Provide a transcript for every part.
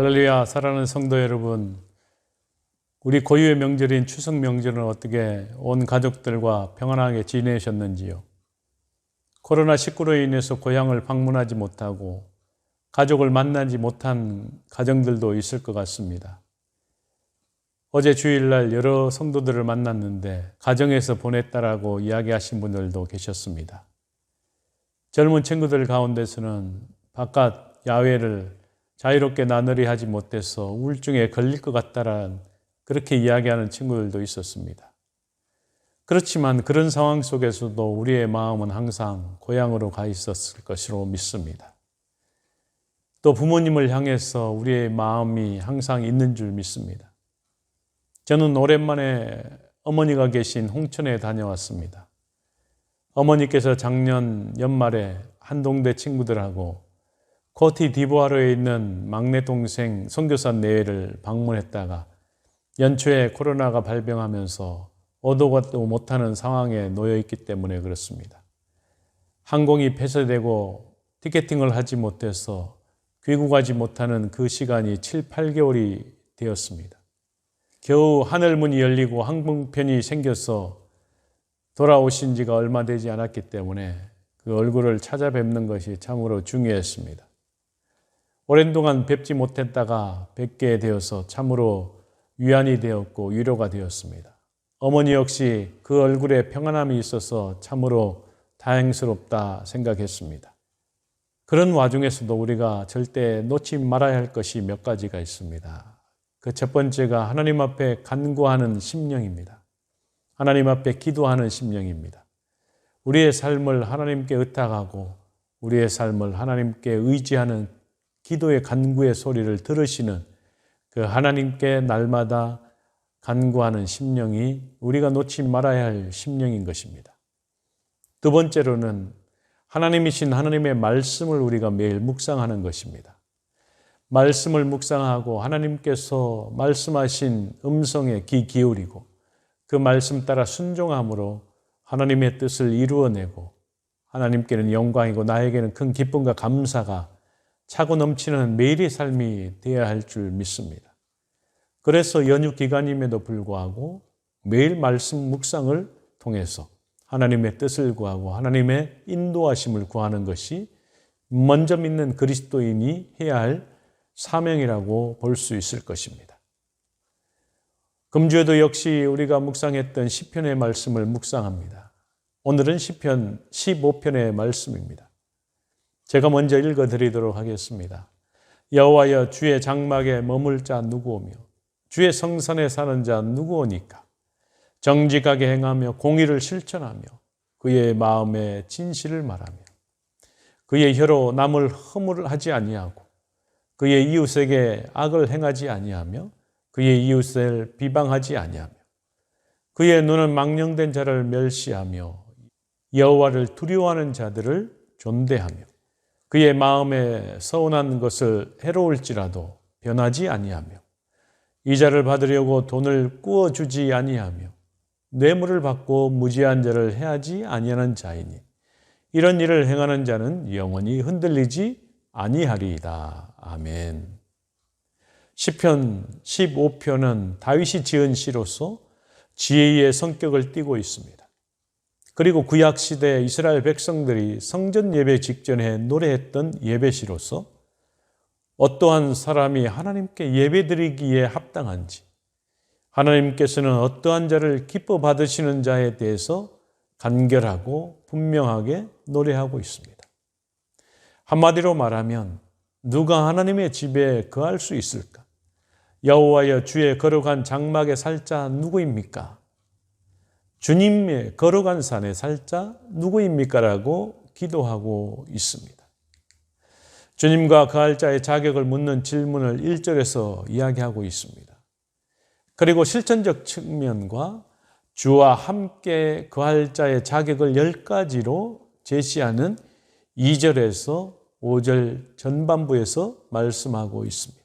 할렐루야, 사랑하는 성도 여러분, 우리 고유의 명절인 추석 명절은 어떻게 온 가족들과 평안하게 지내셨는지요? 코로나19로 인해서 고향을 방문하지 못하고 가족을 만나지 못한 가정들도 있을 것 같습니다. 어제 주일날 여러 성도들을 만났는데 가정에서 보냈다라고 이야기하신 분들도 계셨습니다. 젊은 친구들 가운데서는 바깥 야외를 자유롭게 나들이 하지 못해서 우울증에 걸릴 것 같다란 그렇게 이야기하는 친구들도 있었습니다. 그렇지만 그런 상황 속에서도 우리의 마음은 항상 고향으로 가 있었을 것으로 믿습니다. 또 부모님을 향해서 우리의 마음이 항상 있는 줄 믿습니다. 저는 오랜만에 어머니가 계신 홍천에 다녀왔습니다. 어머니께서 작년 연말에 한동대 친구들하고 코트디부아르에 있는 막내 동생 선교사 내외를 방문했다가 연초에 코로나가 발병하면서 오도 가도 못하는 상황에 놓여 있기 때문에 그렇습니다. 항공이 폐쇄되고 티켓팅을 하지 못해서 귀국하지 못하는 그 시간이 7, 8개월이 되었습니다. 겨우 하늘문이 열리고 항공편이 생겨서 돌아오신 지가 얼마 되지 않았기 때문에 그 얼굴을 찾아뵙는 것이 참으로 중요했습니다. 오랜 동안 뵙지 못했다가 뵙게 되어서 참으로 위안이 되었고 위로가 되었습니다. 어머니 역시 그 얼굴에 평안함이 있어서 참으로 다행스럽다 생각했습니다. 그런 와중에서도 우리가 절대 놓지 말아야 할 것이 몇 가지가 있습니다. 그 첫 번째가 하나님 앞에 간구하는 심령입니다. 하나님 앞에 기도하는 심령입니다. 우리의 삶을 하나님께 의탁하고 우리의 삶을 하나님께 의지하는 기도의 간구의 소리를 들으시는 그 하나님께 날마다 간구하는 심령이 우리가 놓지 말아야 할 심령인 것입니다. 두 번째로는 하나님이신 하나님의 말씀을 우리가 매일 묵상하는 것입니다. 말씀을 묵상하고 하나님께서 말씀하신 음성에 귀 기울이고 그 말씀 따라 순종함으로 하나님의 뜻을 이루어내고 하나님께는 영광이고 나에게는 큰 기쁨과 감사가 차고 넘치는 매일의 삶이 되어야 할 줄 믿습니다. 그래서 연휴 기간임에도 불구하고 매일 말씀 묵상을 통해서 하나님의 뜻을 구하고 하나님의 인도하심을 구하는 것이 먼저 믿는 그리스도인이 해야 할 사명이라고 볼 수 있을 것입니다. 금주에도 역시 우리가 묵상했던 시편의 말씀을 묵상합니다. 오늘은 시편 15편의 말씀입니다. 제가 먼저 읽어드리도록 하겠습니다. 여호와여, 주의 장막에 머물 자 누구오며 주의 성산에 사는 자 누구오니까? 정직하게 행하며 공의를 실천하며 그의 마음에 진실을 말하며 그의 혀로 남을 허물하지 아니하고 그의 이웃에게 악을 행하지 아니하며 그의 이웃을 비방하지 아니하며 그의 눈은 망령된 자를 멸시하며 여호와를 두려워하는 자들을 존대하며 그의 마음에 서운한 것을 해로울지라도 변하지 아니하며 이자를 받으려고 돈을 꾸어주지 아니하며 뇌물을 받고 무지한 자를 해하지 아니하는 자이니 이런 일을 행하는 자는 영원히 흔들리지 아니하리이다. 아멘. 시편 15편은 다윗이 지은 시로서 지혜의 성격을 띠고 있습니다. 그리고 구약시대 이스라엘 백성들이 성전 예배 직전에 노래했던 예배시로서 어떠한 사람이 하나님께 예배드리기에 합당한지 하나님께서는 어떠한 자를 기뻐 받으시는 자에 대해서 간결하고 분명하게 노래하고 있습니다. 한마디로 말하면 누가 하나님의 집에 거할 수 있을까? 여호와여, 주의 거룩한 장막에 살 자 누구입니까? 주님의 거룩한 산에 살 자 누구입니까? 라고 기도하고 있습니다. 주님과 거할 자의 자격을 묻는 질문을 1절에서 이야기하고 있습니다. 그리고 실천적 측면과 주와 함께 거할 자의 자격을 10가지로 제시하는 2절에서 5절 전반부에서 말씀하고 있습니다.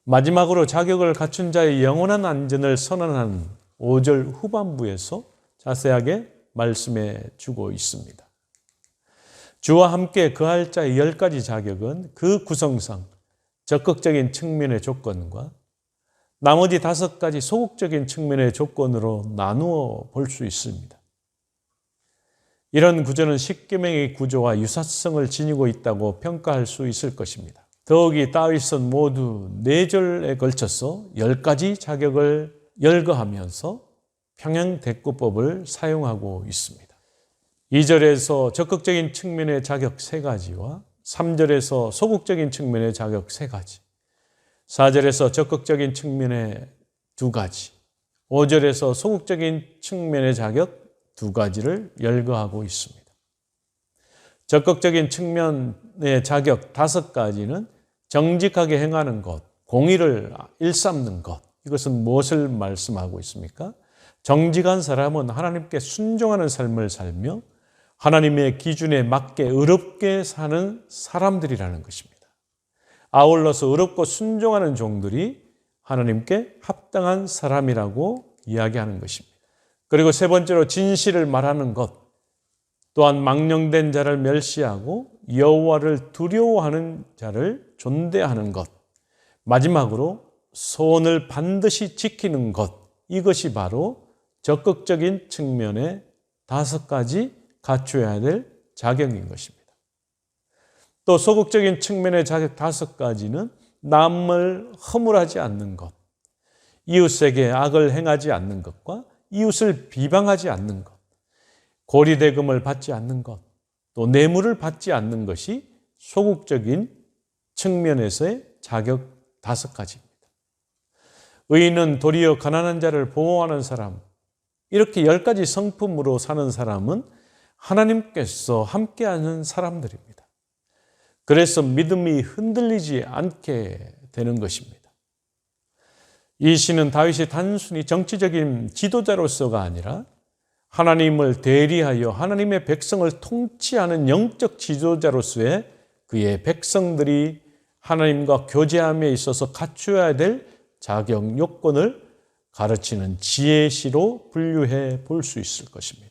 마지막으로 자격을 갖춘 자의 영원한 안전을 선언하는 5절 후반부에서 자세하게 말씀해 주고 있습니다. 주와 함께 거할 자의 10가지 자격은 그 구성상 적극적인 측면의 조건과 나머지 5가지 소극적인 측면의 조건으로 나누어 볼 수 있습니다. 이런 구조는 십계명의 구조와 유사성을 지니고 있다고 평가할 수 있을 것입니다. 더욱이 다윗은 모두 4절에 걸쳐서 10가지 자격을 열거하면서 평행대꾸법을 사용하고 있습니다. 2절에서 적극적인 측면의 자격 3가지와 3절에서 소극적인 측면의 자격 3가지, 4절에서 적극적인 측면의 2가지, 5절에서 소극적인 측면의 자격 2가지를 열거하고 있습니다. 적극적인 측면의 자격 5가지는 정직하게 행하는 것, 공의를 일삼는 것, 이것은 무엇을 말씀하고 있습니까? 정직한 사람은 하나님께 순종하는 삶을 살며 하나님의 기준에 맞게 의롭게 사는 사람들이라는 것입니다. 아울러서 의롭고 순종하는 종들이 하나님께 합당한 사람이라고 이야기하는 것입니다. 그리고 3번째로 진실을 말하는 것, 또한 망령된 자를 멸시하고 여호와를 두려워하는 자를 존대하는 것, 마지막으로 소원을 반드시 지키는 것, 이것이 바로 적극적인 측면의 5가지 갖춰야 될 자격인 것입니다. 또 소극적인 측면의 자격 5가지는 남을 허물하지 않는 것, 이웃에게 악을 행하지 않는 것과 이웃을 비방하지 않는 것, 고리대금을 받지 않는 것, 또 뇌물을 받지 않는 것이 소극적인 측면에서의 자격 5가지입니다. 의인은 도리어 가난한 자를 보호하는 사람, 이렇게 10가지 성품으로 사는 사람은 하나님께서 함께하는 사람들입니다. 그래서 믿음이 흔들리지 않게 되는 것입니다. 이 시는 다윗이 단순히 정치적인 지도자로서가 아니라 하나님을 대리하여 하나님의 백성을 통치하는 영적 지도자로서의 그의 백성들이 하나님과 교제함에 있어서 갖추어야 될 자격 요건을 가르치는 지혜시로 분류해 볼 수 있을 것입니다.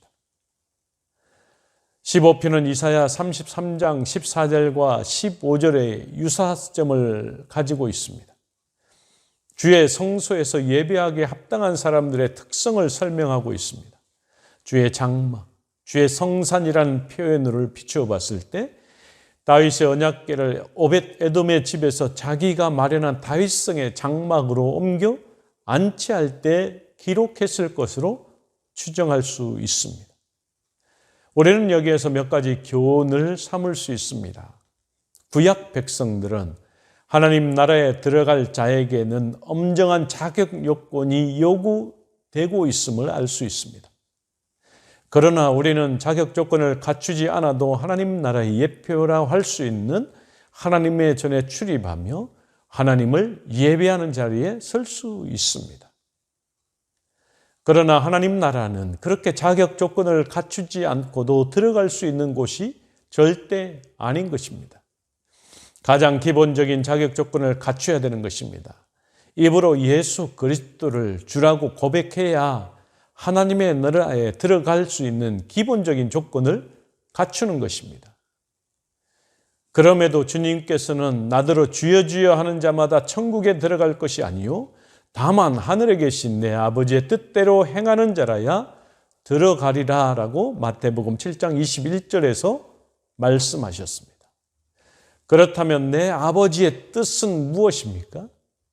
15편은 이사야 33장 14절과 15절의 유사점을 가지고 있습니다. 주의 성소에서 예배하기에 합당한 사람들의 특성을 설명하고 있습니다. 주의 장막, 주의 성산이라는 표현을 비추어 봤을 때 다윗의 언약궤를 오벳 에돔의 집에서 자기가 마련한 다윗성의 장막으로 옮겨 안치할 때 기록했을 것으로 추정할 수 있습니다. 우리는 여기에서 몇 가지 교훈을 삼을 수 있습니다. 구약 백성들은 하나님 나라에 들어갈 자에게는 엄정한 자격 요건이 요구되고 있음을 알 수 있습니다. 그러나 우리는 자격 조건을 갖추지 않아도 하나님 나라의 예표라 할 수 있는 하나님의 전에 출입하며 하나님을 예배하는 자리에 설 수 있습니다. 그러나 하나님 나라는 그렇게 자격 조건을 갖추지 않고도 들어갈 수 있는 곳이 절대 아닌 것입니다. 가장 기본적인 자격 조건을 갖춰야 되는 것입니다. 입으로 예수 그리스도를 주라고 고백해야 하나님의 나라에 들어갈 수 있는 기본적인 조건을 갖추는 것입니다. 그럼에도 주님께서는 나더러 주여 주여 하는 자마다 천국에 들어갈 것이 아니요 다만 하늘에 계신 내 아버지의 뜻대로 행하는 자라야 들어가리라 라고 마태복음 7장 21절에서 말씀하셨습니다. 그렇다면 내 아버지의 뜻은 무엇입니까?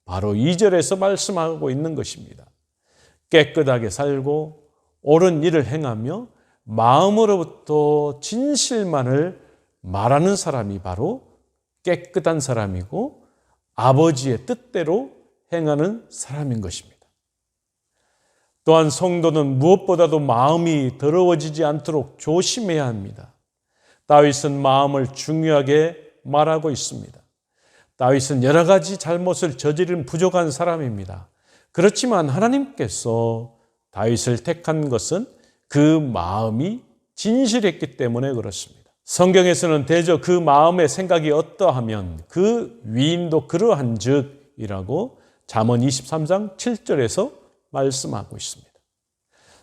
바로 2절에서 말씀하고 있는 것입니다. 깨끗하게 살고 옳은 일을 행하며 마음으로부터 진실만을 말하는 사람이 바로 깨끗한 사람이고 아버지의 뜻대로 행하는 사람인 것입니다. 또한 성도는 무엇보다도 마음이 더러워지지 않도록 조심해야 합니다. 다윗은 마음을 중요하게 말하고 있습니다. 다윗은 여러 가지 잘못을 저지른 부족한 사람입니다. 그렇지만 하나님께서 다윗을 택한 것은 그 마음이 진실했기 때문에 그렇습니다. 성경에서는 대저 그 마음의 생각이 어떠하면 그 위인도 그러한 즉이라고 잠언 23장 7절에서 말씀하고 있습니다.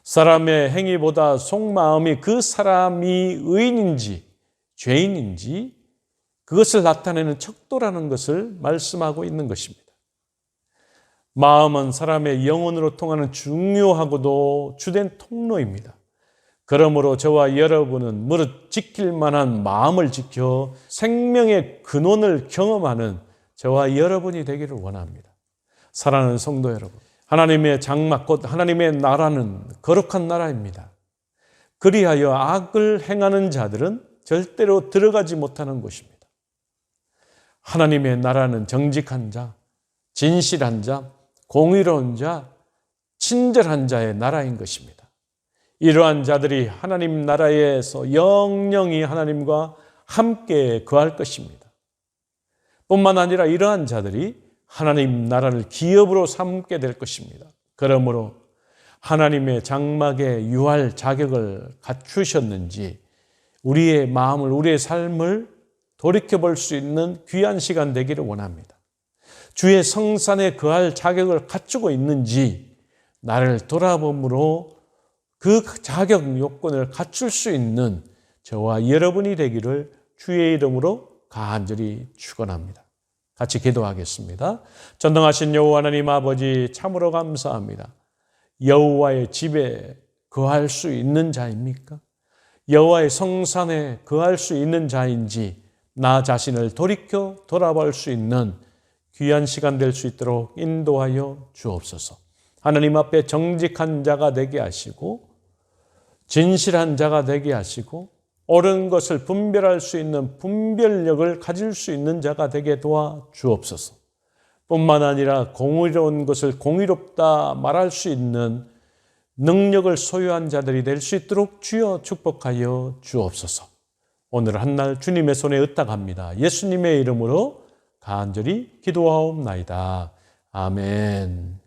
사람의 행위보다 속마음이 그 사람이 의인인지 죄인인지 그것을 나타내는 척도라는 것을 말씀하고 있는 것입니다. 마음은 사람의 영혼으로 통하는 중요하고도 주된 통로입니다. 그러므로 저와 여러분은 무릇 지킬 만한 마음을 지켜 생명의 근원을 경험하는 저와 여러분이 되기를 원합니다. 사랑하는 성도 여러분, 하나님의 장막 곧 하나님의 나라는 거룩한 나라입니다. 그리하여 악을 행하는 자들은 절대로 들어가지 못하는 곳입니다. 하나님의 나라는 정직한 자, 진실한 자, 공의로운 자, 친절한 자의 나라인 것입니다. 이러한 자들이 하나님 나라에서 영영이 하나님과 함께 거할 것입니다. 뿐만 아니라 이러한 자들이 하나님 나라를 기업으로 삼게 될 것입니다. 그러므로 하나님의 장막에 유할 자격을 갖추셨는지 우리의 마음을, 우리의 삶을 돌이켜볼 수 있는 귀한 시간 되기를 원합니다. 주의 성산에 거할 자격을 갖추고 있는지 나를 돌아봄으로 그 자격 요건을 갖출 수 있는 저와 여러분이 되기를 주의 이름으로 간절히 축원합니다. 같이 기도하겠습니다. 전능하신 여호와 하나님 아버지, 참으로 감사합니다. 여호와의 집에 거할 수 있는 자입니까? 여호와의 성산에 거할 수 있는 자인지 나 자신을 돌이켜 돌아볼 수 있는 귀한 시간 될 수 있도록 인도하여 주옵소서. 하나님 앞에 정직한 자가 되게 하시고 진실한 자가 되게 하시고 옳은 것을 분별할 수 있는 분별력을 가질 수 있는 자가 되게 도와 주옵소서. 뿐만 아니라 공의로운 것을 공의롭다 말할 수 있는 능력을 소유한 자들이 될 수 있도록 주여 축복하여 주옵소서. 오늘 한날 주님의 손에 의탁합니다. 예수님의 이름으로 간절히 기도하옵나이다. 아멘.